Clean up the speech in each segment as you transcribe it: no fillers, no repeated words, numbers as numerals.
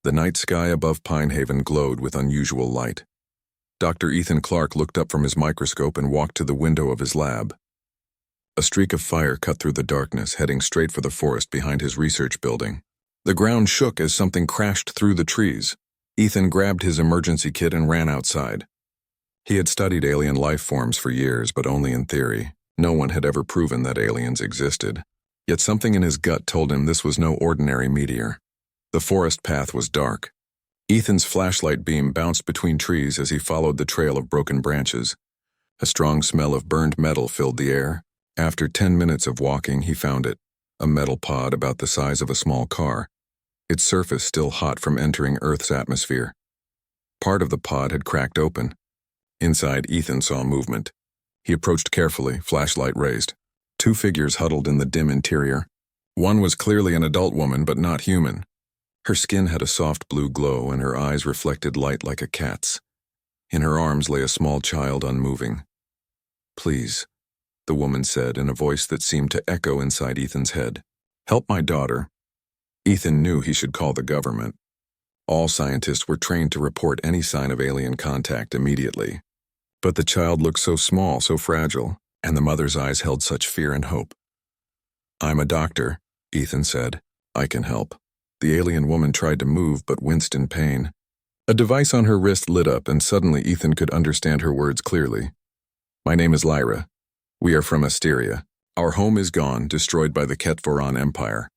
The night sky above Pine Haven glowed with unusual light. Dr. Ethan Clark looked up from his microscope and walked to the window of his lab. A streak of fire cut through the darkness, heading straight for the forest behind his research building. The ground shook as something crashed through the trees. Ethan grabbed his emergency kit and ran outside. He had studied alien life forms for years, but only in theory. No one had ever proven that aliens existed. Yet something in his gut told him this was no ordinary meteor. The forest path was dark. Ethan's flashlight beam bounced between trees as he followed the trail of broken branches. A strong smell of burned metal filled the air. After 10 minutes of walking, he found it, a metal pod about the size of a small car, its surface still hot from entering Earth's atmosphere. Part of the pod had cracked open. Inside, Ethan saw movement. He approached carefully, flashlight raised. 2 figures huddled in the dim interior. One was clearly an adult woman, but not human. Her skin had a soft blue glow, and her eyes reflected light like a cat's. In her arms lay a small child, unmoving. "Please," the woman said in a voice that seemed to echo inside Ethan's head. "Help my daughter." Ethan knew he should call the government. All scientists were trained to report any sign of alien contact immediately. But the child looked so small, so fragile, and the mother's eyes held such fear and hope. "I'm a doctor," Ethan said. "I can help." The alien woman tried to move but winced in pain. A device on her wrist lit up, and suddenly Ethan could understand her words clearly. "My name is Lyra. We are from Asteria. Our home is gone, destroyed by the Ketvoran Empire.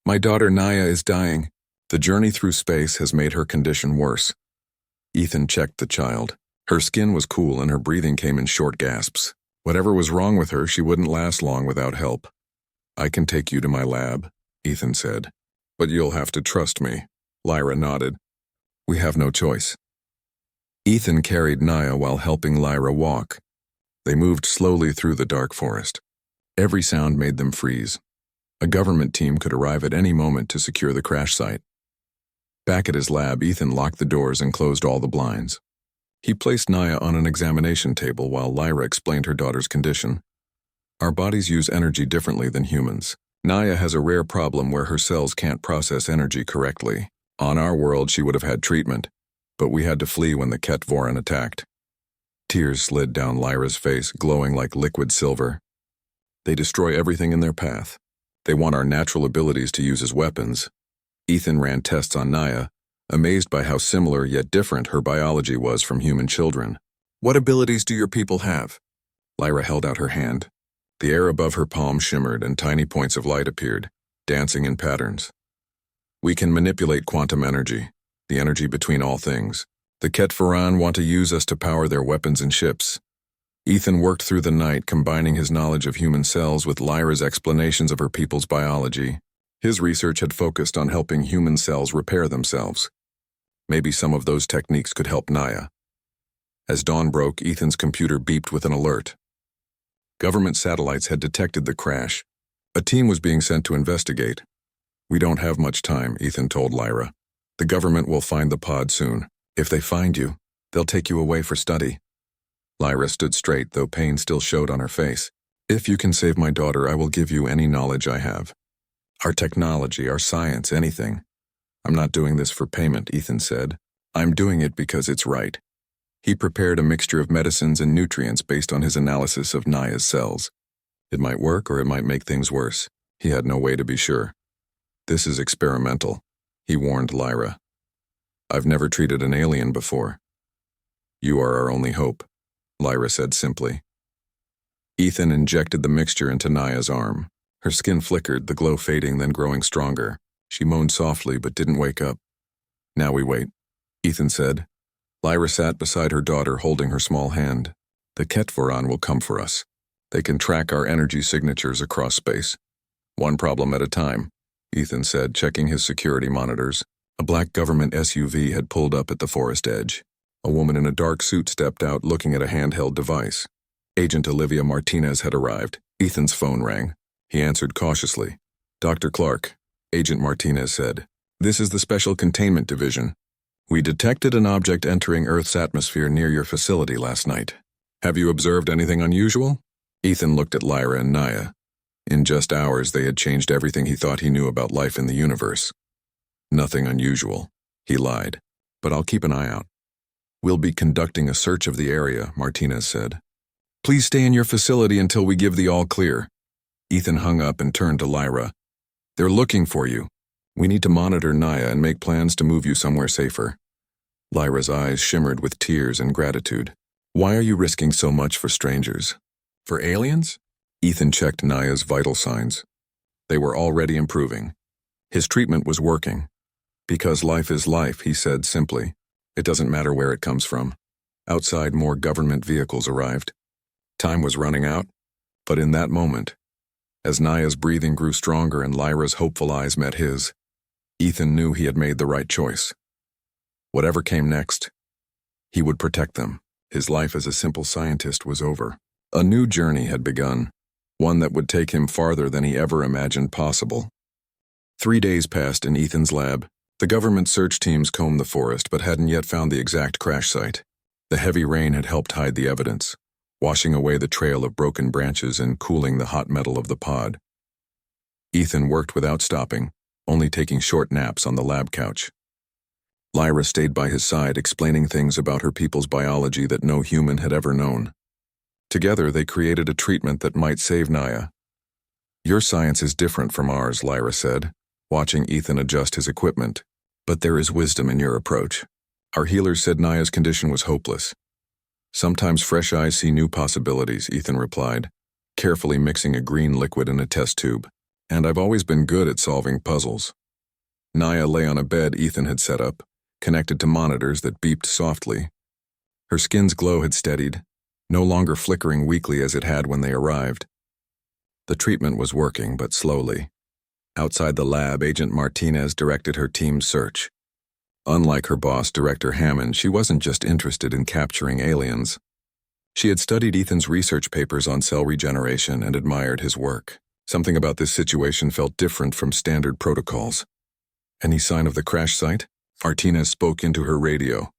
My daughter Naya is dying. The journey through space has made her condition worse." Ethan checked the child. Her skin was cool and her breathing came in short gasps. Whatever was wrong with her, she wouldn't last long without help. "I can take you to my lab," Ethan said. "But you'll have to trust me." Lyra nodded. "We have no choice." Ethan carried Naya while helping Lyra walk. They moved slowly through the dark forest. Every sound made them freeze. A government team could arrive at any moment to secure the crash site. Back at his lab, Ethan locked the doors and closed all the blinds. He placed Naya on an examination table while Lyra explained her daughter's condition. "Our bodies use energy differently than humans. Naya has a rare problem where her cells can't process energy correctly. On our world, she would have had treatment, but we had to flee when the Ketvoran attacked." Tears slid down Lyra's face, glowing like liquid silver. "They destroy everything in their path. They want our natural abilities to use as weapons." Ethan ran tests on Naya, amazed by how similar yet different her biology was from human children. "What abilities do your people have?" Lyra held out her hand. The air above her palm shimmered and tiny points of light appeared, dancing in patterns. "We can manipulate quantum energy, the energy between all things. The Ketvoran want to use us to power their weapons and ships." Ethan worked through the night, combining his knowledge of human cells with Lyra's explanations of her people's biology. His research had focused on helping human cells repair themselves. Maybe some of those techniques could help Naya. As dawn broke, Ethan's computer beeped with an alert. Government satellites had detected the crash. A team was being sent to investigate. "We don't have much time," Ethan told Lyra. "The government will find the pod soon. If they find you, they'll take you away for study." Lyra stood straight, though pain still showed on her face. "If you can save my daughter, I will give you any knowledge I have. Our technology, our science, anything. I'm not doing this for payment," Ethan said. "I'm doing it because it's right." He prepared a mixture of medicines and nutrients based on his analysis of Naya's cells. It might work or it might make things worse. He had no way to be sure. "This is experimental," he warned Lyra. "I've never treated an alien before." "You are our only hope," Lyra said simply. Ethan injected the mixture into Naya's arm. Her skin flickered, the glow fading, then growing stronger. She moaned softly but didn't wake up. "Now we wait," Ethan said. Lyra sat beside her daughter, holding her small hand. "The Ketvoran will come for us. They can track our energy signatures across space. One problem at a time," Ethan said, checking his security monitors. A black government SUV had pulled up at the forest edge. A woman in a dark suit stepped out, looking at a handheld device. Agent Olivia Martinez had arrived. Ethan's phone rang. He answered cautiously. "Dr. Clark," Agent Martinez said. "This is the Special Containment Division. We detected an object entering Earth's atmosphere near your facility last night. Have you observed anything unusual?" Ethan looked at Lyra and Naya. In just hours, they had changed everything he thought he knew about life in the universe. "Nothing unusual," He lied. But I'll keep an eye out. We'll be conducting a search of the area, Martinez said. Please stay in your facility until we give the all clear. Ethan hung up and turned to Lyra. They're looking for you. We need to monitor Naya and make plans to move you somewhere safer. Lyra's eyes shimmered with tears and gratitude. Why are you risking so much for strangers? For aliens? Ethan checked Naya's vital signs. They were already improving. His treatment was working. Because life is life, he said simply. It doesn't matter where it comes from. Outside, more government vehicles arrived. Time was running out, but in that moment, as Naya's breathing grew stronger and Lyra's hopeful eyes met his, Ethan knew he had made the right choice. Whatever came next, he would protect them. His life as a simple scientist was over. A new journey had begun, one that would take him farther than he ever imagined possible. 3 days passed in Ethan's lab. The government search teams combed the forest but hadn't yet found the exact crash site. The heavy rain had helped hide the evidence, washing away the trail of broken branches and cooling the hot metal of the pod. Ethan worked without stopping, only taking short naps on the lab couch. Lyra stayed by his side, explaining things about her people's biology that no human had ever known. Together, they created a treatment that might save Naya. Your science is different from ours, Lyra said, watching Ethan adjust his equipment. But there is wisdom in your approach. Our healers said Naya's condition was hopeless. Sometimes fresh eyes see new possibilities, Ethan replied, carefully mixing a green liquid in a test tube. And I've always been good at solving puzzles. Naya lay on a bed Ethan had set up, connected to monitors that beeped softly. Her skin's glow had steadied, no longer flickering weakly as it had when they arrived. The treatment was working, but slowly. Outside the lab, Agent Martinez directed her team's search. Unlike her boss, Director Hammond, she wasn't just interested in capturing aliens. She had studied Ethan's research papers on cell regeneration and admired his work. Something about this situation felt different from standard protocols. Any sign of the crash site? Martinez spoke into her radio.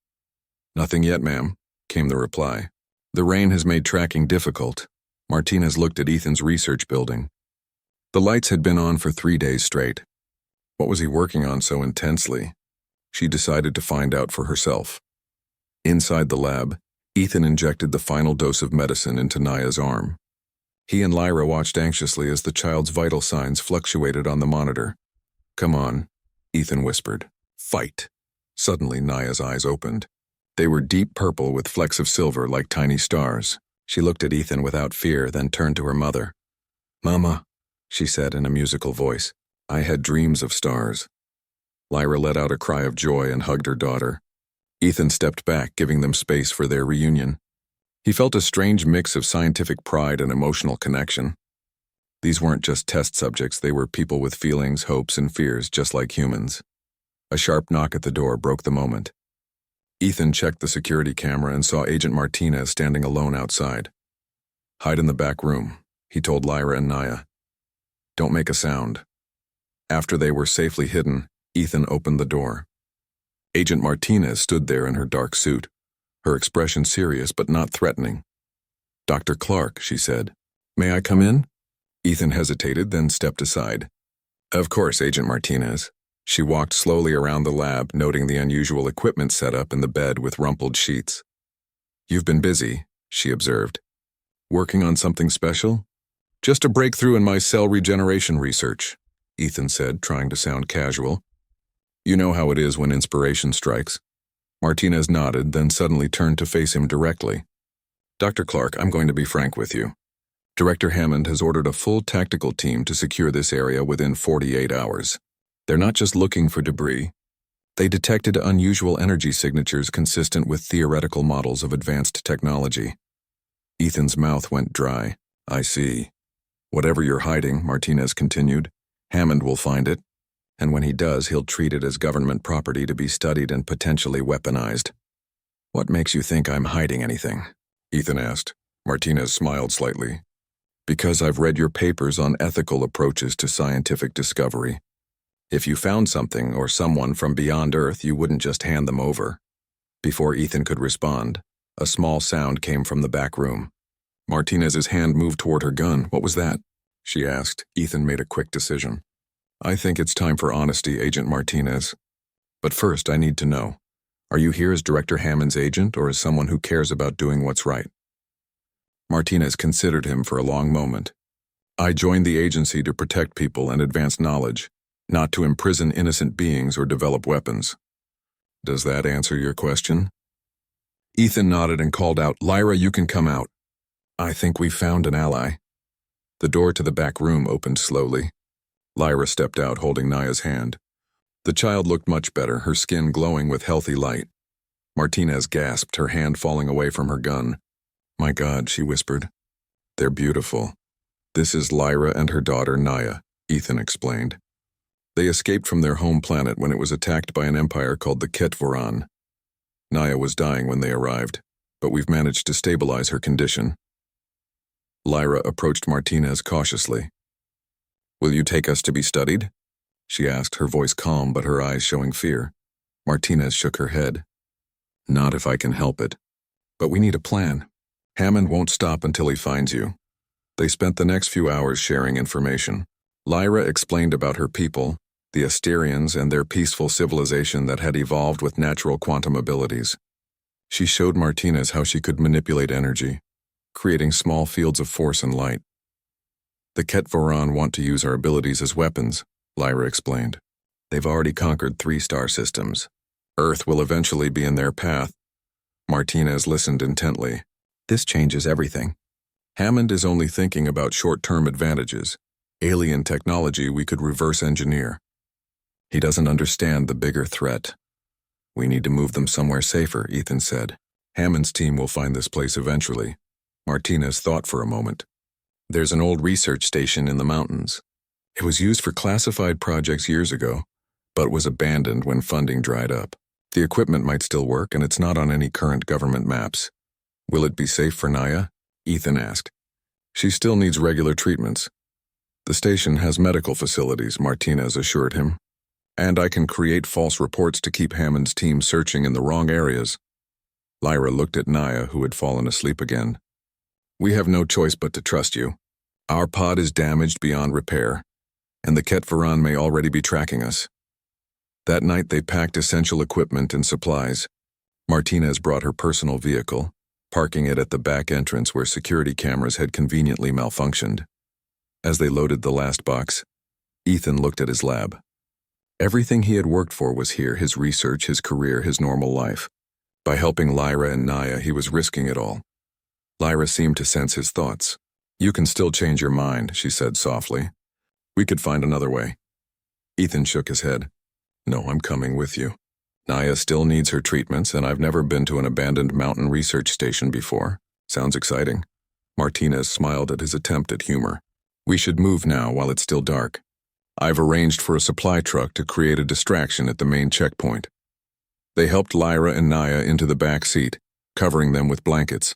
Nothing yet, ma'am, came the reply. The rain has made tracking difficult. Martinez looked at Ethan's research building. The lights had been on for 3 days straight. What was he working on so intensely? She decided to find out for herself. Inside the lab, Ethan injected the final dose of medicine into Naya's arm. He and Lyra watched anxiously as the child's vital signs fluctuated on the monitor. Come on, Ethan whispered. Fight. Suddenly, Naya's eyes opened. They were deep purple with flecks of silver like tiny stars. She looked at Ethan without fear, then turned to her mother. Mama, she said in a musical voice, I had dreams of stars. Lyra let out a cry of joy and hugged her daughter. Ethan stepped back, giving them space for their reunion. He felt a strange mix of scientific pride and emotional connection. These weren't just test subjects, they were people with feelings, hopes, and fears just like humans. A sharp knock at the door broke the moment. Ethan checked the security camera and saw Agent Martinez standing alone outside. Hide in the back room, he told Lyra and Naya. Don't make a sound. After they were safely hidden, Ethan opened the door. Agent Martinez stood there in her dark suit, her expression serious but not threatening. Dr. Clark, she said. May I come in? Ethan hesitated, then stepped aside. Of course, Agent Martinez. She walked slowly around the lab, noting the unusual equipment set up in the bed with rumpled sheets. You've been busy, she observed. Working on something special? Just a breakthrough in my cell regeneration research, Ethan said, trying to sound casual. You know how it is when inspiration strikes. Martinez nodded, then suddenly turned to face him directly. Dr. Clark, I'm going to be frank with you. Director Hammond has ordered a full tactical team to secure this area within 48 hours. They're not just looking for debris. They detected unusual energy signatures consistent with theoretical models of advanced technology. Ethan's mouth went dry. I see. Whatever you're hiding, Martinez continued, Hammond will find it, and when he does, he'll treat it as government property to be studied and potentially weaponized. What makes you think I'm hiding anything? Ethan asked. Martinez smiled slightly. Because I've read your papers on ethical approaches to scientific discovery. If you found something or someone from beyond Earth, you wouldn't just hand them over. Before Ethan could respond, a small sound came from the back room. Martinez's hand moved toward her gun. What was that? She asked. Ethan made a quick decision. I think it's time for honesty, Agent Martinez. But first, I need to know, are you here as Director Hammond's agent or as someone who cares about doing what's right? Martinez considered him for a long moment. I joined the agency to protect people and advance knowledge, not to imprison innocent beings or develop weapons. Does that answer your question? Ethan nodded and called out, Lyra, you can come out. I think we've found an ally. The door to the back room opened slowly. Lyra stepped out holding Naya's hand. The child looked much better, her skin glowing with healthy light. Martinez gasped, her hand falling away from her gun. My God, she whispered. They're beautiful. This is Lyra and her daughter Naya, Ethan explained. They escaped from their home planet when it was attacked by an empire called the Ketvoran. Naya was dying when they arrived, but we've managed to stabilize her condition. Lyra approached Martinez cautiously. Will you take us to be studied? She asked, her voice calm but her eyes showing fear. Martinez shook her head. Not if I can help it. But we need a plan. Hammond won't stop until he finds you. They spent the next few hours sharing information. Lyra explained about her people, the Asterians and their peaceful civilization that had evolved with natural quantum abilities. She showed Martinez how she could manipulate energy, creating small fields of force and light. The Ketvoran want to use our abilities as weapons, Lyra explained. They've already conquered 3 star systems. Earth will eventually be in their path. Martinez listened intently. This changes everything. Hammond is only thinking about short-term advantages, alien technology we could reverse engineer. He doesn't understand the bigger threat. We need to move them somewhere safer, Ethan said. Hammond's team will find this place eventually. Martinez thought for a moment. There's an old research station in the mountains. It was used for classified projects years ago, but was abandoned when funding dried up. The equipment might still work, and it's not on any current government maps. Will it be safe for Naya? Ethan asked. She still needs regular treatments. The station has medical facilities, Martinez assured him. And I can create false reports to keep Hammond's team searching in the wrong areas. Lyra looked at Naya, who had fallen asleep again. We have no choice but to trust you. Our pod is damaged beyond repair, and the Ketvoran may already be tracking us. That night they packed essential equipment and supplies. Martinez brought her personal vehicle, parking it at the back entrance where security cameras had conveniently malfunctioned. As they loaded the last box, Ethan looked at his lab. Everything he had worked for was here, his research, his career, his normal life. By helping Lyra and Naya, he was risking it all. Lyra seemed to sense his thoughts. You can still change your mind, she said softly. We could find another way. Ethan shook his head. No, I'm coming with you. Naya still needs her treatments, and I've never been to an abandoned mountain research station before. Sounds exciting. Martinez smiled at his attempt at humor. We should move now while it's still dark. I've arranged for a supply truck to create a distraction at the main checkpoint. They helped Lyra and Naya into the back seat, covering them with blankets.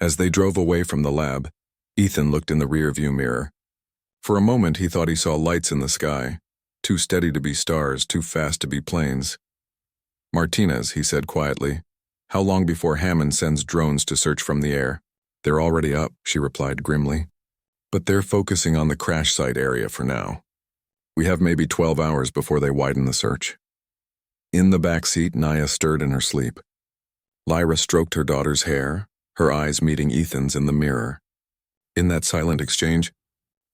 As they drove away from the lab, Ethan looked in the rearview mirror. For a moment he thought he saw lights in the sky, too steady to be stars, too fast to be planes. Martinez, he said quietly, how long before Hammond sends drones to search from the air? They're already up, she replied grimly. But they're focusing on the crash site area for now. We have maybe 12 hours before they widen the search. In the back seat, Naya stirred in her sleep. Lyra stroked her daughter's hair, her eyes meeting Ethan's in the mirror. In that silent exchange,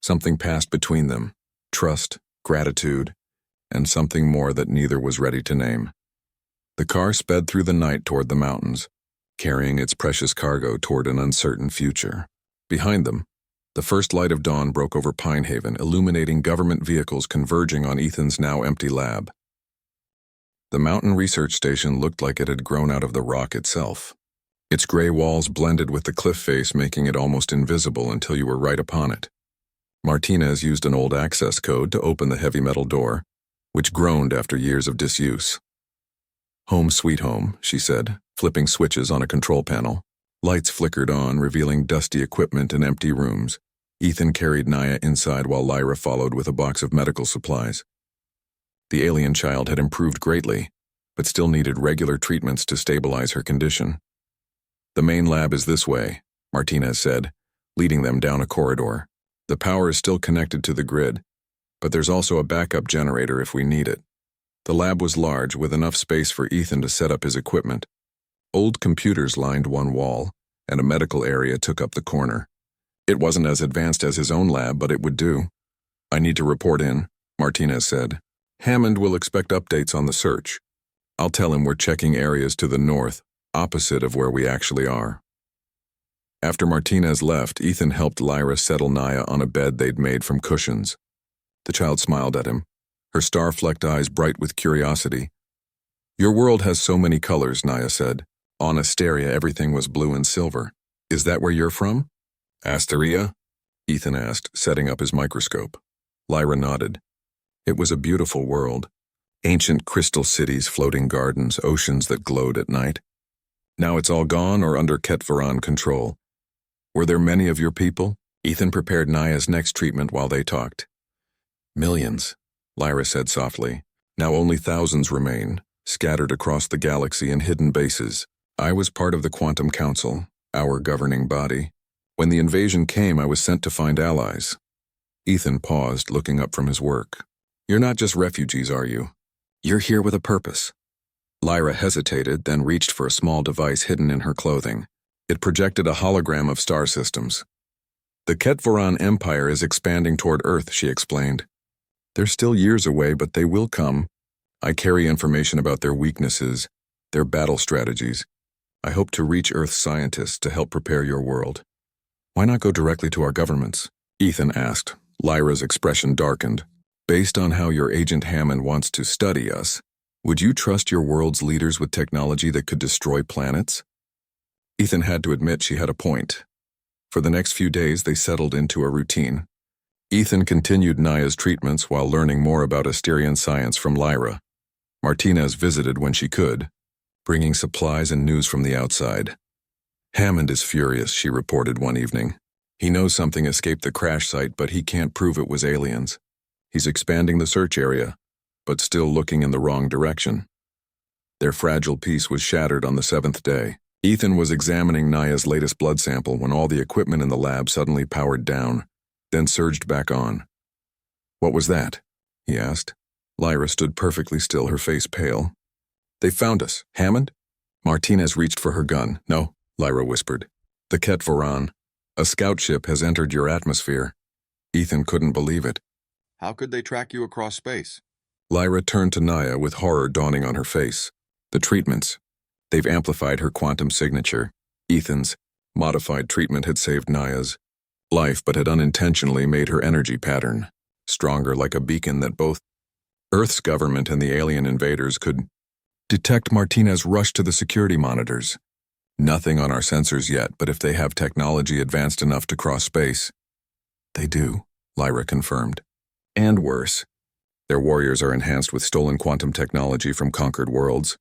something passed between them, trust, gratitude, and something more that neither was ready to name. The car sped through the night toward the mountains, carrying its precious cargo toward an uncertain future. Behind them, the first light of dawn broke over Pine Haven, illuminating government vehicles converging on Ethan's now empty lab. The mountain research station looked like it had grown out of the rock itself. Its gray walls blended with the cliff face, making it almost invisible until you were right upon it. Martinez used an old access code to open the heavy metal door, which groaned after years of disuse. Home sweet home, she said, flipping switches on a control panel. Lights flickered on, revealing dusty equipment and empty rooms. Ethan carried Naya inside while Lyra followed with a box of medical supplies. The alien child had improved greatly, but still needed regular treatments to stabilize her condition. The main lab is this way, Martinez said, leading them down a corridor. The power is still connected to the grid, but there's also a backup generator if we need it. The lab was large, with enough space for Ethan to set up his equipment. Old computers lined one wall, and a medical area took up the corner. It wasn't as advanced as his own lab, but it would do. "I need to report in," Martinez said. "Hammond will expect updates on the search. I'll tell him we're checking areas to the north, opposite of where we actually are." After Martinez left, Ethan helped Lyra settle Naya on a bed they'd made from cushions. The child smiled at him, her star-flecked eyes bright with curiosity. "Your world has so many colors," Naya said. "On Asteria, everything was blue and silver. Is that where you're from?" "Asteria?" Ethan asked, setting up his microscope. Lyra nodded. It was a beautiful world. Ancient crystal cities, floating gardens, oceans that glowed at night. "Now it's all gone or under Ketvaran control. Were there many of your people?" Ethan prepared Naya's next treatment while they talked. "Millions," Lyra said softly. "Now only thousands remain, scattered across the galaxy in hidden bases. I was part of the Quantum Council, our governing body. When the invasion came, I was sent to find allies." Ethan paused, looking up from his work. "You're not just refugees, are you? You're here with a purpose." Lyra hesitated, then reached for a small device hidden in her clothing. It projected a hologram of star systems. "The Ketvaran Empire is expanding toward Earth," she explained. "They're still years away, but they will come. I carry information about their weaknesses, their battle strategies. I hope to reach Earth scientists to help prepare your world." "Why not go directly to our governments?" Ethan asked. Lyra's expression darkened. "Based on how your agent Hammond wants to study us, would you trust your world's leaders with technology that could destroy planets?" Ethan had to admit she had a point. For the next few days, they settled into a routine. Ethan continued Naya's treatments while learning more about Asterian science from Lyra. Martinez visited when she could, bringing supplies and news from the outside. "Hammond is furious," she reported one evening. "He knows something escaped the crash site, but he can't prove it was aliens. He's expanding the search area, but still looking in the wrong direction." Their fragile peace was shattered on the 7th day. Ethan was examining Naya's latest blood sample when all the equipment in the lab suddenly powered down, then surged back on. "What was that?" he asked. Lyra stood perfectly still, her face pale. "They found us. Hammond?" Martinez reached for her gun. "No," Lyra whispered. "The Ketvaran. A scout ship has entered your atmosphere." Ethan couldn't believe it. "How could they track you across space?" Lyra turned to Naya with horror dawning on her face. "The treatments. They've amplified her quantum signature. Ethan's modified treatment had saved Naya's life, but had unintentionally made her energy pattern stronger, like a beacon that both Earth's government and the alien invaders could detect." Martinez rushed to the security monitors. "Nothing on our sensors yet, but if they have technology advanced enough to cross space." "They do," Lyra confirmed. "And worse. Their warriors are enhanced with stolen quantum technology from conquered worlds."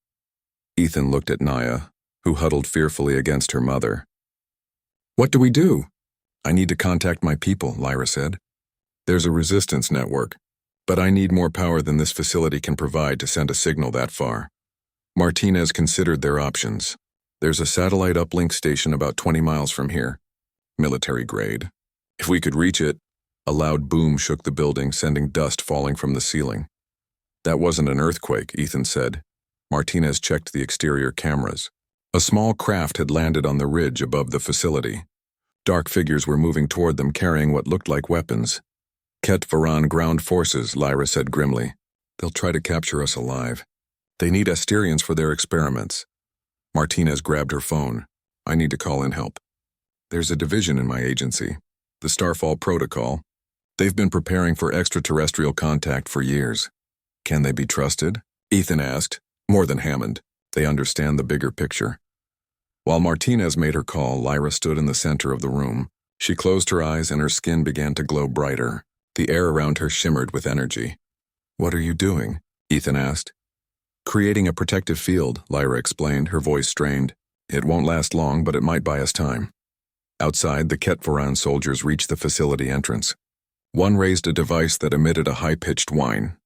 Ethan looked at Naya, who huddled fearfully against her mother. "What do we do?" "I need to contact my people," Lyra said. "There's a resistance network, but I need more power than this facility can provide to send a signal that far." Martinez considered their options. "There's a satellite uplink station about 20 miles from here. Military grade. If we could reach it." A loud boom shook the building, sending dust falling from the ceiling. "That wasn't an earthquake," Ethan said. Martinez checked the exterior cameras. A small craft had landed on the ridge above the facility. Dark figures were moving toward them, carrying what looked like weapons. "Ketvaran ground forces," Lyra said grimly. "They'll try to capture us alive. They need Asterians for their experiments." Martinez grabbed her phone. "I need to call in help. There's a division in my agency, the Starfall Protocol. They've been preparing for extraterrestrial contact for years." "Can they be trusted?" Ethan asked. "More than Hammond. They understand the bigger picture." While Martinez made her call, Lyra stood in the center of the room. She closed her eyes and her skin began to glow brighter. The air around her shimmered with energy. "What are you doing?" Ethan asked. "Creating a protective field," Lyra explained, her voice strained. "It won't last long, but it might buy us time." Outside, the Ketvaran soldiers reached the facility entrance. One raised a device that emitted a high-pitched whine.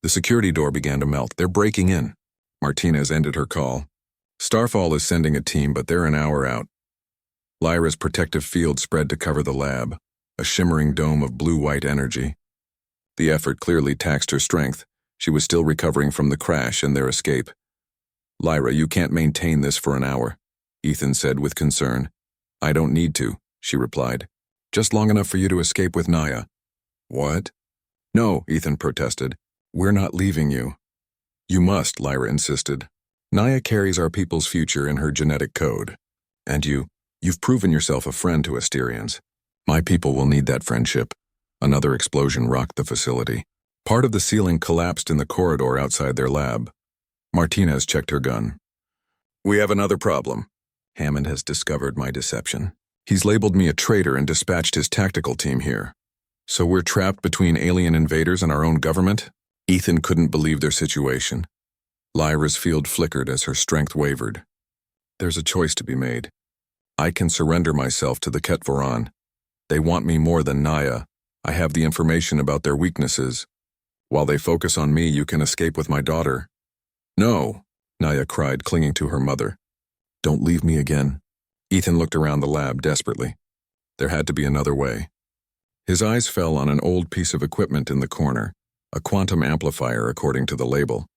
The security door began to melt. "They're breaking in." Martinez ended her call. "Starfall is sending a team, but they're an hour out." Lyra's protective field spread to cover the lab, a shimmering dome of blue-white energy. The effort clearly taxed her strength. She was still recovering from the crash and their escape. "Lyra, you can't maintain this for an hour," Ethan said with concern. "I don't need to," she replied. "Just long enough for you to escape with Naya." "What?" "No," Ethan protested. "We're not leaving you." "You must," Lyra insisted. "Naya carries our people's future in her genetic code. And you've proven yourself a friend to Asterians. My people will need that friendship." Another explosion rocked the facility. Part of the ceiling collapsed in the corridor outside their lab. Martinez checked her gun. "We have another problem. Hammond has discovered my deception. He's labeled me a traitor and dispatched his tactical team here. So we're trapped between alien invaders and our own government?" Ethan couldn't believe their situation. Lyra's field flickered as her strength wavered. "There's a choice to be made. I can surrender myself to the Ketvoran. They want me more than Naya. I have the information about their weaknesses. While they focus on me, you can escape with my daughter." "No," Naya cried, clinging to her mother. "Don't leave me again." Ethan looked around the lab desperately. There had to be another way. His eyes fell on an old piece of equipment in the corner, a quantum amplifier according to the label.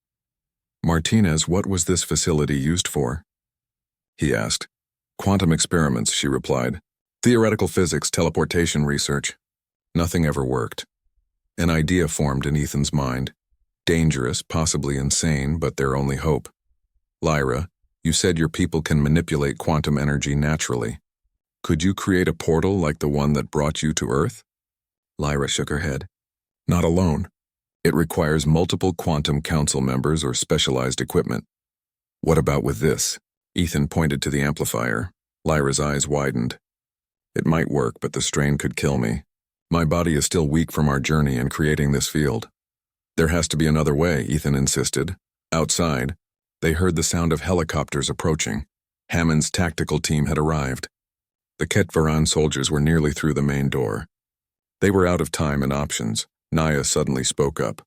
"Martinez, what was this facility used for?" he asked. "Quantum experiments," she replied. "Theoretical physics, teleportation research." Nothing ever worked. An idea formed in Ethan's mind. Dangerous, possibly insane, but their only hope. "Lyra, you said your people can manipulate quantum energy naturally. Could you create a portal like the one that brought you to Earth?" Lyra shook her head. "Not alone. It requires multiple quantum council members or specialized equipment." "What about with this?" Ethan pointed to the amplifier. Lyra's eyes widened. "It might work, but the strain could kill me. My body is still weak from our journey in creating this field." "There has to be another way," Ethan insisted. Outside, they heard the sound of helicopters approaching. Hammond's tactical team had arrived. The Ketvaran soldiers were nearly through the main door. They were out of time and options. Naya suddenly spoke up.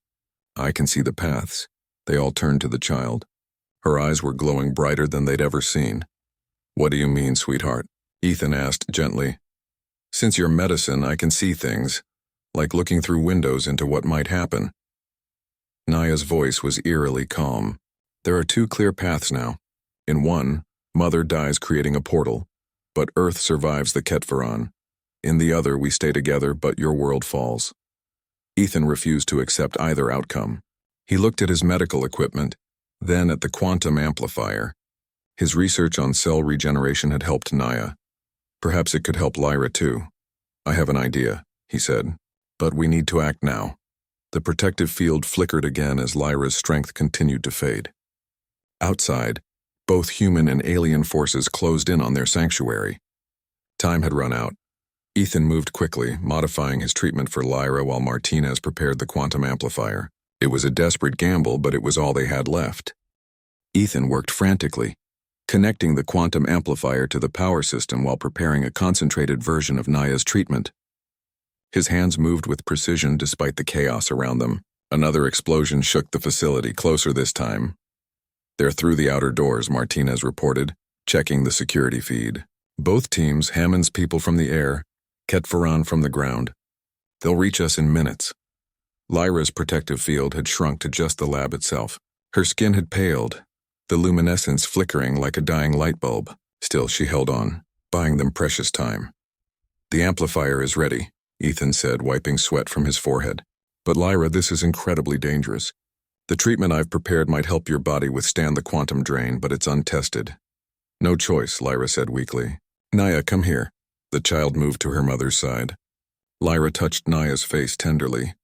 "I can see the paths." They all turned to the child. Her eyes were glowing brighter than they'd ever seen. "What do you mean, sweetheart?" Ethan asked gently. "Since you're medicine, I can see things, like looking through windows into what might happen." Naya's voice was eerily calm. "There are two clear paths now. In one, Mother dies creating a portal, but Earth survives the Ketvaran. In the other, we stay together, but your world falls." Ethan refused to accept either outcome. He looked at his medical equipment, then at the quantum amplifier. His research on cell regeneration had helped Naya. Perhaps it could help Lyra too. "I have an idea," he said, "but we need to act now." The protective field flickered again as Lyra's strength continued to fade. Outside, both human and alien forces closed in on their sanctuary. Time had run out. Ethan moved quickly, modifying his treatment for Lyra while Martinez prepared the quantum amplifier. It was a desperate gamble, but it was all they had left. Ethan worked frantically, connecting the quantum amplifier to the power system while preparing a concentrated version of Naya's treatment. His hands moved with precision despite the chaos around them. Another explosion shook the facility, closer this time. "They're through the outer doors," Martinez reported, checking the security feed. "Both teams, Hammond's people from the air, Ketvaran from the ground. They'll reach us in minutes." Lyra's protective field had shrunk to just the lab itself. Her skin had paled, the luminescence flickering like a dying light bulb. Still, she held on, buying them precious time. "The amplifier is ready," Ethan said, wiping sweat from his forehead. "But Lyra, this is incredibly dangerous. The treatment I've prepared might help your body withstand the quantum drain, but it's untested." "No choice," Lyra said weakly. "Naya, come here." The child moved to her mother's side. Lyra touched Naya's face tenderly.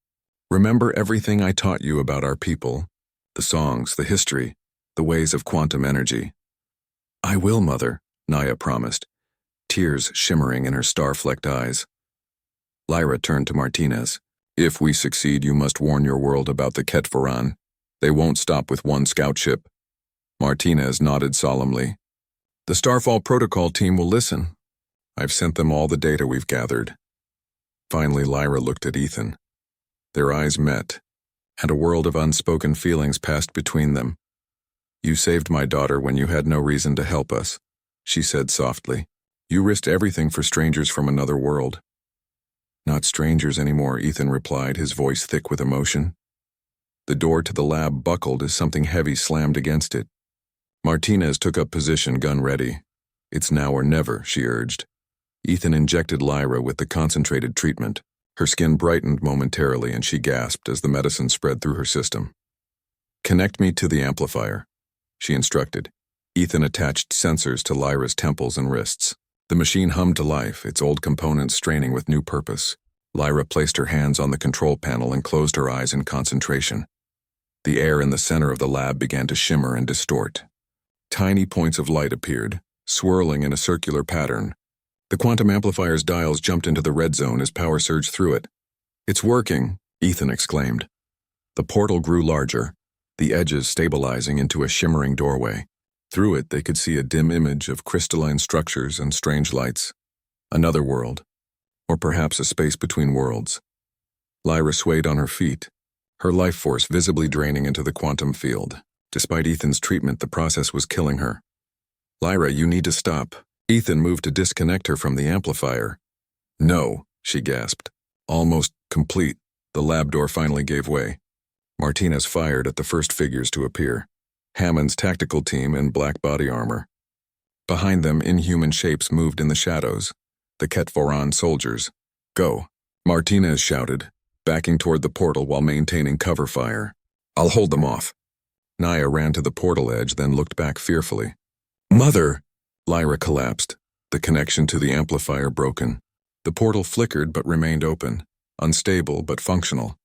"Remember everything I taught you about our people? The songs, the history, the ways of quantum energy." "I will, Mother," Naya promised, tears shimmering in her star-flecked eyes. Lyra turned to Martinez. "If we succeed, you must warn your world about the Ketvaran. They won't stop with one scout ship." Martinez nodded solemnly. "The Starfall Protocol team will listen. I've sent them all the data we've gathered." Finally, Lyra looked at Ethan. Their eyes met, and a world of unspoken feelings passed between them. "You saved my daughter when you had no reason to help us," she said softly. "You risked everything for strangers from another world." "Not strangers anymore," Ethan replied, his voice thick with emotion. The door to the lab buckled as something heavy slammed against it. Martinez took up position, gun ready. "It's now or never," she urged. Ethan injected Lyra with the concentrated treatment. Her skin brightened momentarily and she gasped as the medicine spread through her system. "Connect me to the amplifier," she instructed. Ethan attached sensors to Lyra's temples and wrists. The machine hummed to life, its old components straining with new purpose. Lyra placed her hands on the control panel and closed her eyes in concentration. The air in the center of the lab began to shimmer and distort. Tiny points of light appeared, swirling in a circular pattern. The quantum amplifier's dials jumped into the red zone as power surged through it. "It's working," Ethan exclaimed. The portal grew larger, the edges stabilizing into a shimmering doorway. Through it, they could see a dim image of crystalline structures and strange lights. Another world, or perhaps a space between worlds. Lyra swayed on her feet, her life force visibly draining into the quantum field. Despite Ethan's treatment, the process was killing her. "Lyra, you need to stop." Ethan moved to disconnect her from the amplifier. "No," she gasped. Almost complete, the lab door finally gave way. Martinez fired at the first figures to appear. Hammond's tactical team in black body armor. Behind them, inhuman shapes moved in the shadows. The Ketvoran soldiers. "Go," Martinez shouted, backing toward the portal while maintaining cover fire. "I'll hold them off." Naya ran to the portal edge, then looked back fearfully. "Mother!" Lyra collapsed, the connection to the amplifier broken. The portal flickered but remained open, unstable but functional.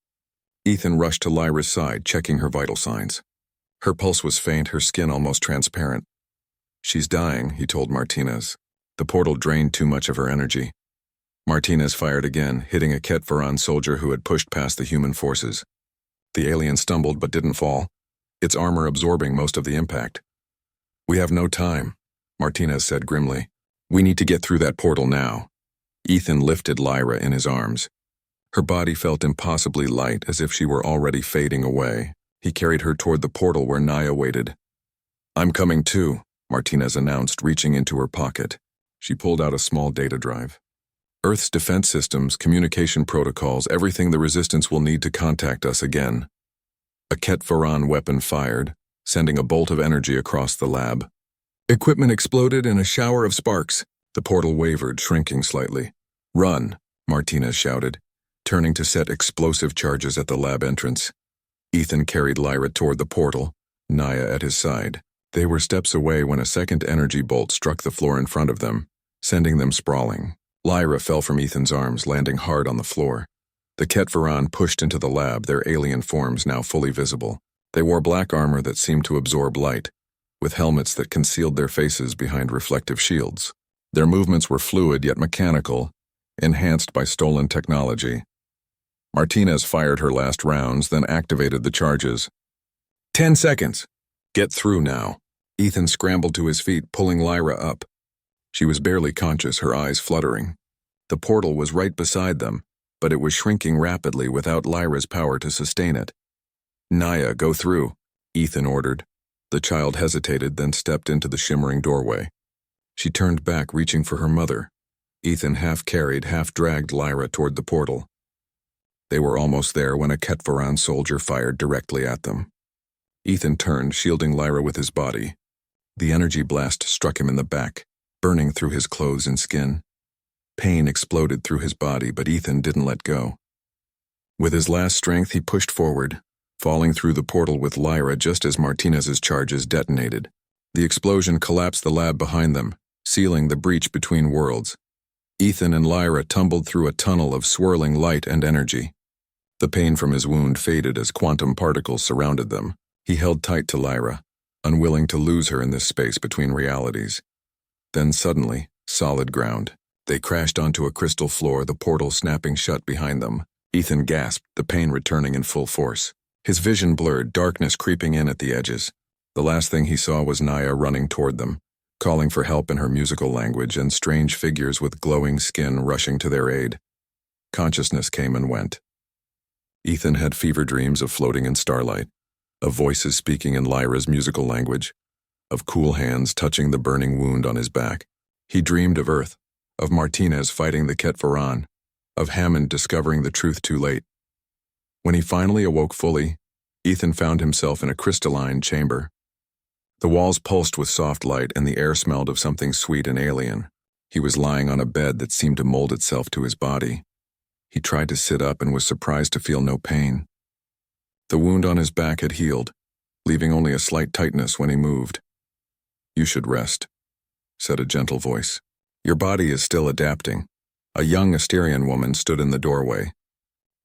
Ethan rushed to Lyra's side, checking her vital signs. Her pulse was faint, her skin almost transparent. "She's dying," he told Martinez. The portal drained too much of her energy. Martinez fired again, hitting a Ketvoran soldier who had pushed past the human forces. The alien stumbled but didn't fall, its armor absorbing most of the impact. "We have no time," Martinez said grimly. "We need to get through that portal now." Ethan lifted Lyra in his arms. Her body felt impossibly light, as if she were already fading away. He carried her toward the portal where Naya waited. "I'm coming too," Martinez announced, reaching into her pocket. She pulled out a small data drive. "Earth's defense systems, communication protocols, everything the Resistance will need to contact us again." A Ketvoran weapon fired, sending a bolt of energy across the lab. Equipment exploded in a shower of sparks. The portal wavered, shrinking slightly. "Run," Martinez shouted, turning to set explosive charges at the lab entrance. Ethan carried Lyra toward the portal, Naya at his side. They were steps away when a second energy bolt struck the floor in front of them, sending them sprawling. Lyra fell from Ethan's arms, landing hard on the floor. The Ketvoran pushed into the lab, their alien forms now fully visible. They wore black armor that seemed to absorb light, with helmets that concealed their faces behind reflective shields. Their movements were fluid yet mechanical, enhanced by stolen technology. Martinez fired her last rounds, then activated the charges. 10 seconds. Get through now. Ethan scrambled to his feet, pulling Lyra up. She was barely conscious, her eyes fluttering. The portal was right beside them, but it was shrinking rapidly without Lyra's power to sustain it. "Naya, go through," Ethan ordered. The child hesitated, then stepped into the shimmering doorway. She turned back, reaching for her mother. Ethan half-carried, half-dragged Lyra toward the portal. They were almost there when a Ketvoran soldier fired directly at them. Ethan turned, shielding Lyra with his body. The energy blast struck him in the back, burning through his clothes and skin. Pain exploded through his body, but Ethan didn't let go. With his last strength, he pushed forward, falling through the portal with Lyra just as Martinez's charges detonated. The explosion collapsed the lab behind them, sealing the breach between worlds. Ethan and Lyra tumbled through a tunnel of swirling light and energy. The pain from his wound faded as quantum particles surrounded them. He held tight to Lyra, unwilling to lose her in this space between realities. Then suddenly, solid ground. They crashed onto a crystal floor, the portal snapping shut behind them. Ethan gasped, the pain returning in full force. His vision blurred, darkness creeping in at the edges. The last thing he saw was Naya running toward them, calling for help in her musical language, and strange figures with glowing skin rushing to their aid. Consciousness came and went. Ethan had fever dreams of floating in starlight, of voices speaking in Lyra's musical language, of cool hands touching the burning wound on his back. He dreamed of Earth, of Martinez fighting the Ketvoran, of Hammond discovering the truth too late. When he finally awoke fully, Ethan found himself in a crystalline chamber. The walls pulsed with soft light and the air smelled of something sweet and alien. He was lying on a bed that seemed to mold itself to his body. He tried to sit up and was surprised to feel no pain. The wound on his back had healed, leaving only a slight tightness when he moved. "You should rest," said a gentle voice. "Your body is still adapting." A young Asterian woman stood in the doorway.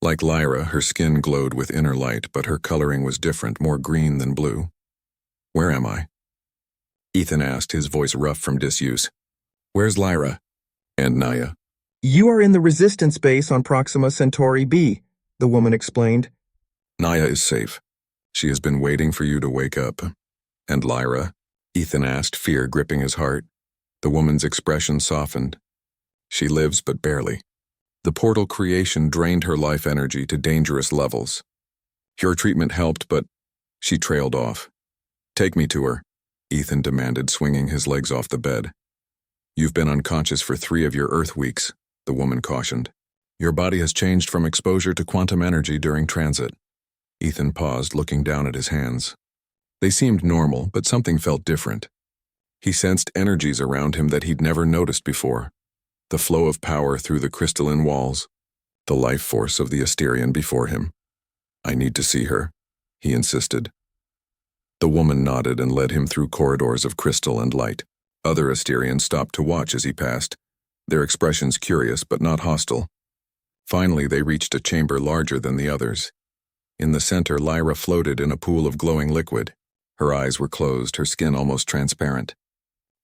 Like Lyra, her skin glowed with inner light, but her coloring was different, more green than blue. "Where am I?" Ethan asked, his voice rough from disuse. "Where's Lyra?" "And Naya?" "You are in the resistance base on Proxima Centauri B," the woman explained. "Naya is safe. She has been waiting for you to wake up." "And Lyra?" Ethan asked, fear gripping his heart. The woman's expression softened. "She lives, but barely. The portal creation drained her life energy to dangerous levels. Your treatment helped, but..." She trailed off. "Take me to her," Ethan demanded, swinging his legs off the bed. "You've been unconscious for 3 of your Earth weeks," the woman cautioned. "Your body has changed from exposure to quantum energy during transit." Ethan paused, looking down at his hands. They seemed normal, but something felt different. He sensed energies around him that he'd never noticed before. The flow of power through the crystalline walls, the life force of the Asterian before him. "I need to see her," he insisted. The woman nodded and led him through corridors of crystal and light. Other Asterians stopped to watch as he passed, their expressions curious but not hostile. Finally, they reached a chamber larger than the others. In the center, Lyra floated in a pool of glowing liquid. Her eyes were closed, her skin almost transparent.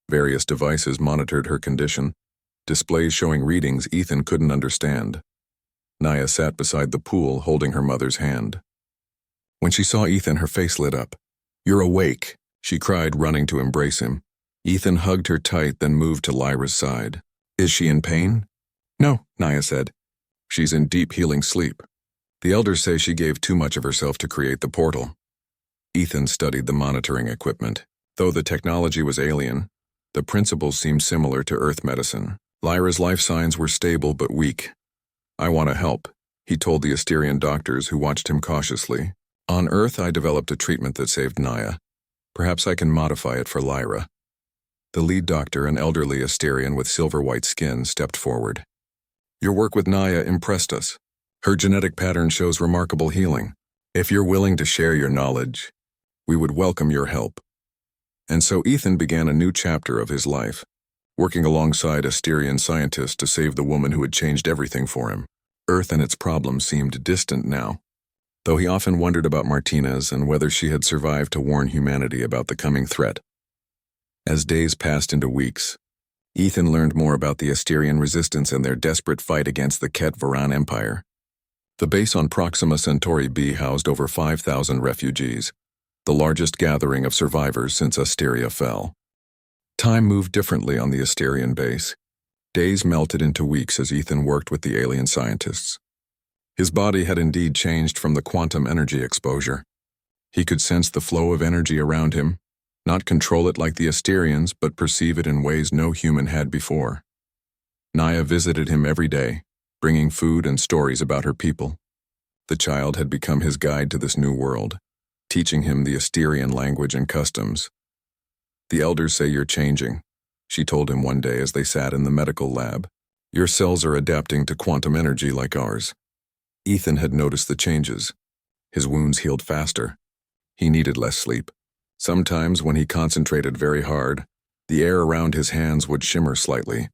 Various devices monitored her condition, displays showing readings Ethan couldn't understand. Naya sat beside the pool, holding her mother's hand. When she saw Ethan, her face lit up. "You're awake," she cried, running to embrace him. Ethan hugged her tight, then moved to Lyra's side. "Is she in pain?" "No," Naya said. "She's in deep healing sleep. The elders say she gave too much of herself to create the portal." Ethan studied the monitoring equipment. Though the technology was alien, the principles seemed similar to Earth medicine. Lyra's life signs were stable but weak. "I want to help," he told the Asterian doctors, who watched him cautiously. "On Earth, I developed a treatment that saved Naya. Perhaps I can modify it for Lyra." The lead doctor, an elderly Asterian with silver-white skin, stepped forward. "Your work with Naya impressed us. Her genetic pattern shows remarkable healing. If you're willing to share your knowledge, we would welcome your help." And so Ethan began a new chapter of his life, working alongside Asterian scientists to save the woman who had changed everything for him. Earth and its problems seemed distant now, though he often wondered about Martinez and whether she had survived to warn humanity about the coming threat. As days passed into weeks, Ethan learned more about the Asterian resistance and their desperate fight against the Ket-Varan Empire. The base on Proxima Centauri B housed over 5,000 refugees, the largest gathering of survivors since Asteria fell. Time moved differently on the Asterian base. Days melted into weeks as Ethan worked with the alien scientists. His body had indeed changed from the quantum energy exposure. He could sense the flow of energy around him, not control it like the Asterians, but perceive it in ways no human had before. Naya visited him every day, bringing food and stories about her people. The child had become his guide to this new world, teaching him the Asterian language and customs. "The elders say you're changing," she told him one day as they sat in the medical lab. "Your cells are adapting to quantum energy like ours." Ethan had noticed the changes. His wounds healed faster. He needed less sleep. Sometimes, when he concentrated very hard, the air around his hands would shimmer slightly.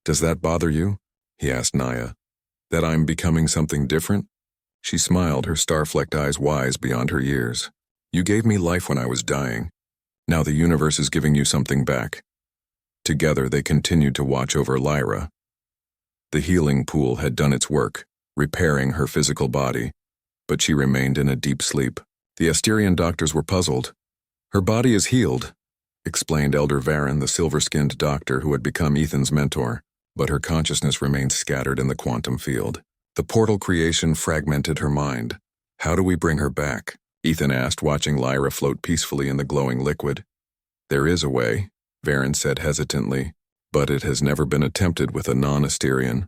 "Does that bother you?" he asked Naya. "That I'm becoming something different?" She smiled, her star-flecked eyes wise beyond her years. "You gave me life when I was dying. Now the universe is giving you something back." Together, they continued to watch over Lyra. The healing pool had done its work, repairing her physical body, but she remained in a deep sleep. The Asterian doctors were puzzled. "Her body is healed," explained Elder Varan, the silver-skinned doctor who had become Ethan's mentor, but her consciousness remained scattered in the quantum field. The portal creation fragmented her mind. "How do we bring her back?" Ethan asked, watching Lyra float peacefully in the glowing liquid. "There is a way," Varan said hesitantly, "but it has never been attempted with a non-Asterian."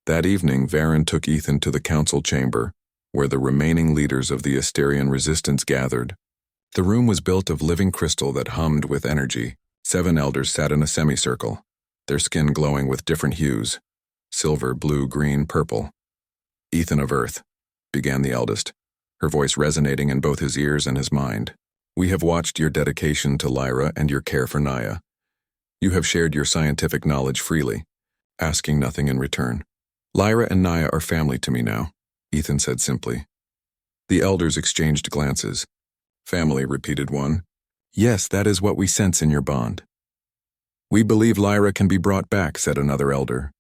That evening, Varan took Ethan to the council chamber, where the remaining leaders of the Asterian resistance gathered. The room was built of living crystal that hummed with energy. 7 elders sat in a semicircle, their skin glowing with different hues: silver, blue, green, purple. "Ethan of Earth," began the eldest, her voice resonating in both his ears and his mind. "We have watched your dedication to Lyra and your care for Naya. You have shared your scientific knowledge freely, asking nothing in return. Lyra and Naya are family to me now," Ethan said simply. The elders exchanged glances. "Family," repeated one. "Yes, that is what we sense in your bond." "We believe Lyra can be brought back," said another elder.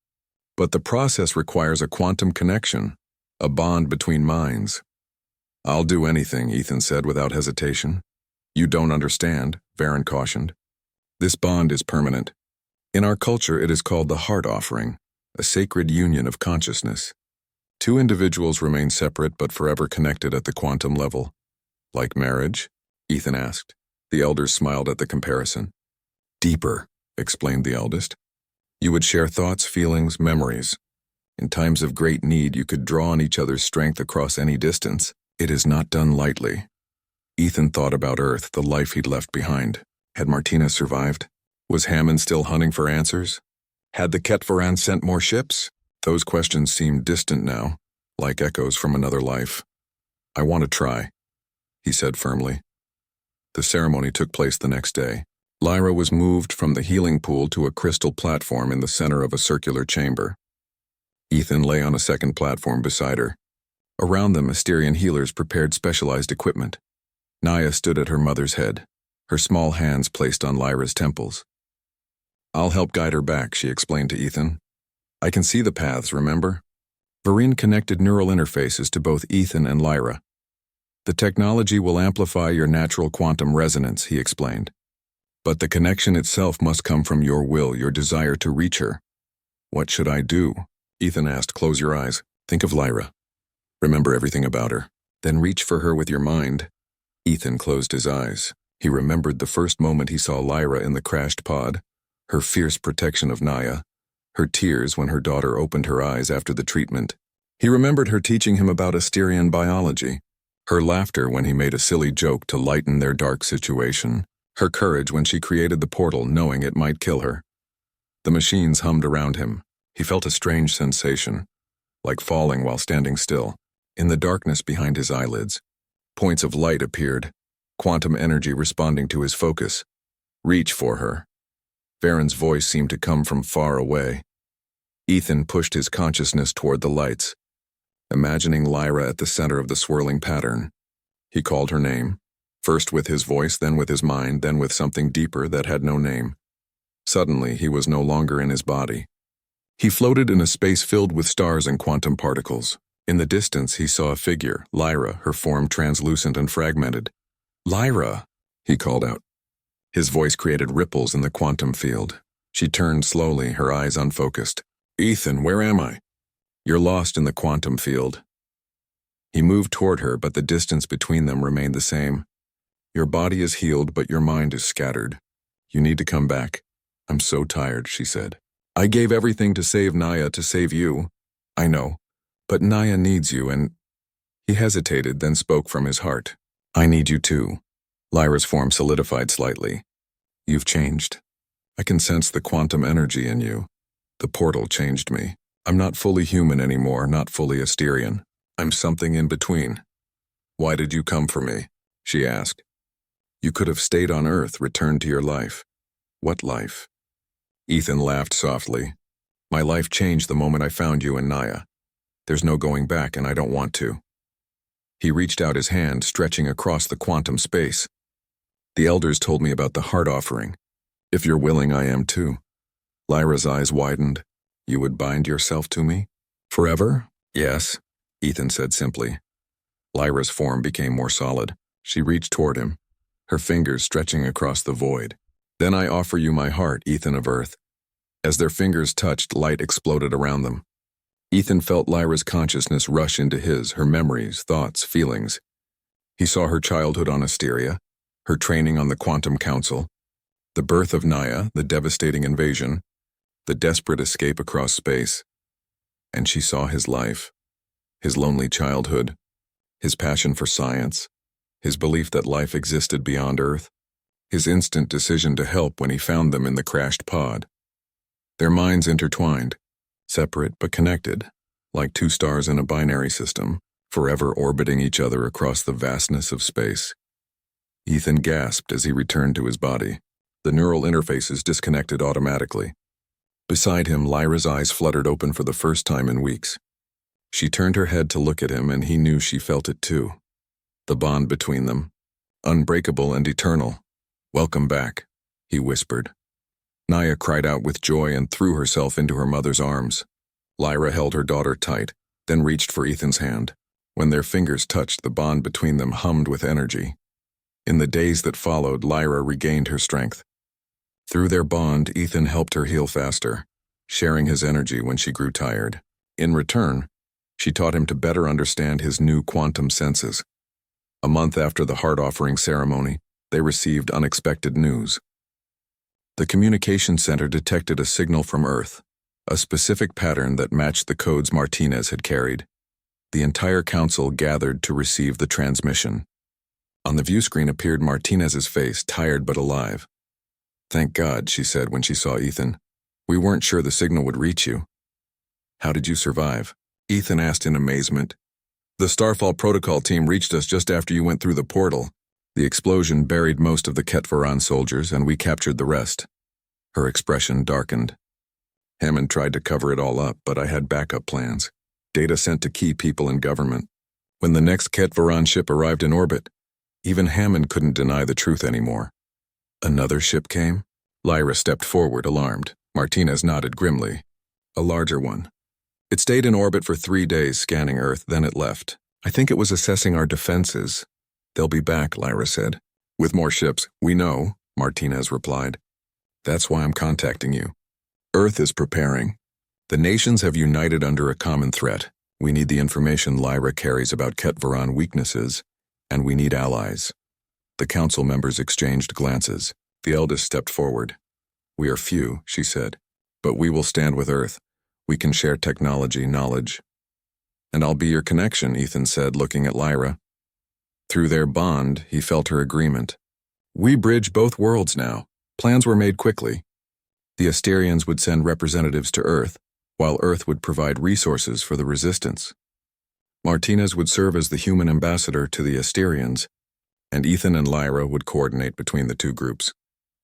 "But the process requires a quantum connection, a bond between minds." "I'll do anything," Ethan said without hesitation. "You don't understand," Varen cautioned. "This bond is permanent. In our culture, it is called the heart offering, a sacred union of consciousness. 2 individuals remain separate but forever connected at the quantum level. Like marriage?" Ethan asked. The elders smiled at the comparison. "Deeper," explained the eldest. "You would share thoughts, feelings, memories. In times of great need, you could draw on each other's strength across any distance. It is not done lightly." Ethan thought about Earth, the life he'd left behind. Had Martina survived? Was Hammond still hunting for answers? Had the Ketvaran sent more ships? Those questions seemed distant now, like echoes from another life. "I want to try," he said firmly. The ceremony took place the next day. Lyra was moved from the healing pool to a crystal platform in the center of a circular chamber. Ethan lay on a second platform beside her. Around them, Asterian healers prepared specialized equipment. Naya stood at her mother's head, her small hands placed on Lyra's temples. "I'll help guide her back," she explained to Ethan. "I can see the paths, remember?" Vareen connected neural interfaces to both Ethan and Lyra. "The technology will amplify your natural quantum resonance," he explained. "But the connection itself must come from your will, your desire to reach her." "What should I do?" Ethan asked. "Close your eyes. Think of Lyra. Remember everything about her. Then reach for her with your mind." Ethan closed his eyes. He remembered the first moment he saw Lyra in the crashed pod, her fierce protection of Naya, her tears when her daughter opened her eyes after the treatment. He remembered her teaching him about Asterian biology, her laughter when he made a silly joke to lighten their dark situation, her courage when she created the portal knowing it might kill her. The machines hummed around him. He felt a strange sensation, like falling while standing still. In the darkness behind his eyelids, points of light appeared, quantum energy responding to his focus. "Reach for her." Varen's voice seemed to come from far away. Ethan pushed his consciousness toward the lights, imagining Lyra at the center of the swirling pattern. He called her name, first with his voice, then with his mind, then with something deeper that had no name. Suddenly, he was no longer in his body. He floated in a space filled with stars and quantum particles. In the distance, he saw a figure, Lyra, her form translucent and fragmented. "Lyra," he called out. His voice created ripples in the quantum field. She turned slowly, her eyes unfocused. "Ethan, where am I?" "You're lost in the quantum field." He moved toward her, but the distance between them remained the same. "Your body is healed, but your mind is scattered. You need to come back." "I'm so tired," she said. "I gave everything to save Naya, to save you." "I know, but Naya needs you, and—" He hesitated, then spoke from his heart. "I need you too." Lyra's form solidified slightly. "You've changed. I can sense the quantum energy in you. The portal changed me. I'm not fully human anymore, not fully Asterian. I'm something in between." "Why did you come for me?" she asked. "You could have stayed on Earth, returned to your life." "What life?" Ethan laughed softly. "My life changed the moment I found you and Naya. There's no going back, and I don't want to." He reached out his hand, stretching across the quantum space. "The elders told me about the heart offering. If you're willing, I am too." Lyra's eyes widened. "You would bind yourself to me? Forever?" "Yes," Ethan said simply. Lyra's form became more solid. She reached toward him, her fingers stretching across the void. "Then I offer you my heart, Ethan of Earth." As their fingers touched, light exploded around them. Ethan felt Lyra's consciousness rush into his, her memories, thoughts, feelings. He saw her childhood on Asteria, her training on the Quantum Council, the birth of Naya, the devastating invasion, the desperate escape across space. And she saw his life, his lonely childhood, His passion for science, his belief that life existed beyond Earth, his instant decision to help when he found them in the crashed pod. Their minds intertwined, separate but connected, like two stars in a binary system, forever orbiting each other across the vastness of space. Ethan gasped as he returned to his body. The neural interfaces disconnected automatically. Beside him, Lyra's eyes fluttered open for the first time in weeks. She turned her head to look at him, and he knew she felt it too. The bond between them, unbreakable and eternal. "Welcome back," he whispered. Naya cried out with joy and threw herself into her mother's arms. Lyra held her daughter tight, then reached for Ethan's hand. When their fingers touched, the bond between them hummed with energy. In the days that followed, Lyra regained her strength. Through their bond, Ethan helped her heal faster, sharing his energy when she grew tired. In return, she taught him to better understand his new quantum senses. A month after the heart offering ceremony, they received unexpected news. The communication center detected a signal from Earth, a specific pattern that matched the codes Martinez had carried. The entire council gathered to receive the transmission. On the view screen appeared Martinez's face, tired but alive. "Thank God," she said when she saw Ethan. "We weren't sure the signal would reach you." "How did you survive?" Ethan asked in amazement. "The Starfall protocol team reached us just after you went through the portal. The explosion buried most of the Ketvaran soldiers, and we captured the rest." Her expression darkened. "Hammond tried to cover it all up, but I had backup plans. Data sent to key people in government. When the next Ketvaran ship arrived in orbit, even Hammond couldn't deny the truth anymore." "Another ship came?" Lyra stepped forward, alarmed. Martinez nodded grimly. "A larger one. It stayed in orbit for 3 days, scanning Earth, then it left. I think it was assessing our defenses." "They'll be back," Lyra said. "With more ships, we know," Martinez replied. "That's why I'm contacting you. Earth is preparing. The nations have united under a common threat. We need the information Lyra carries about Ketvaran weaknesses, and we need allies." The council members exchanged glances. The eldest stepped forward. "We are few," she said, "but we will stand with Earth. We can share technology, knowledge." "And I'll be your connection," Ethan said, looking at Lyra. Through their bond, he felt her agreement. "We bridge both worlds now." Plans were made quickly. The Asterians would send representatives to Earth, while Earth would provide resources for the Resistance. Martinez would serve as the human ambassador to the Asterians, and Ethan and Lyra would coordinate between the two groups.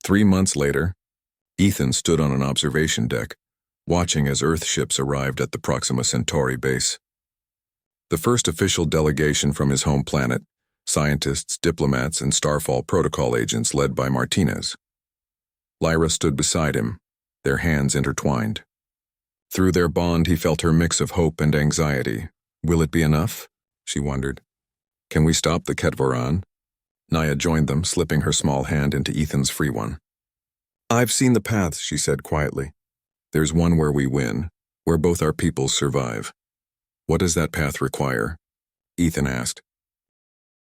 3 months later, Ethan stood on an observation deck, watching as Earth ships arrived at the Proxima Centauri base. The first official delegation from his home planet, scientists, diplomats, and Starfall protocol agents led by Martinez. Lyra stood beside him, their hands intertwined. Through their bond, he felt her mix of hope and anxiety. "Will it be enough?" she wondered. "Can we stop the Ketvaran?" Naya joined them, slipping her small hand into Ethan's free one. "I've seen the paths," she said quietly. "There's one where we win, where both our peoples survive." "What does that path require?" Ethan asked.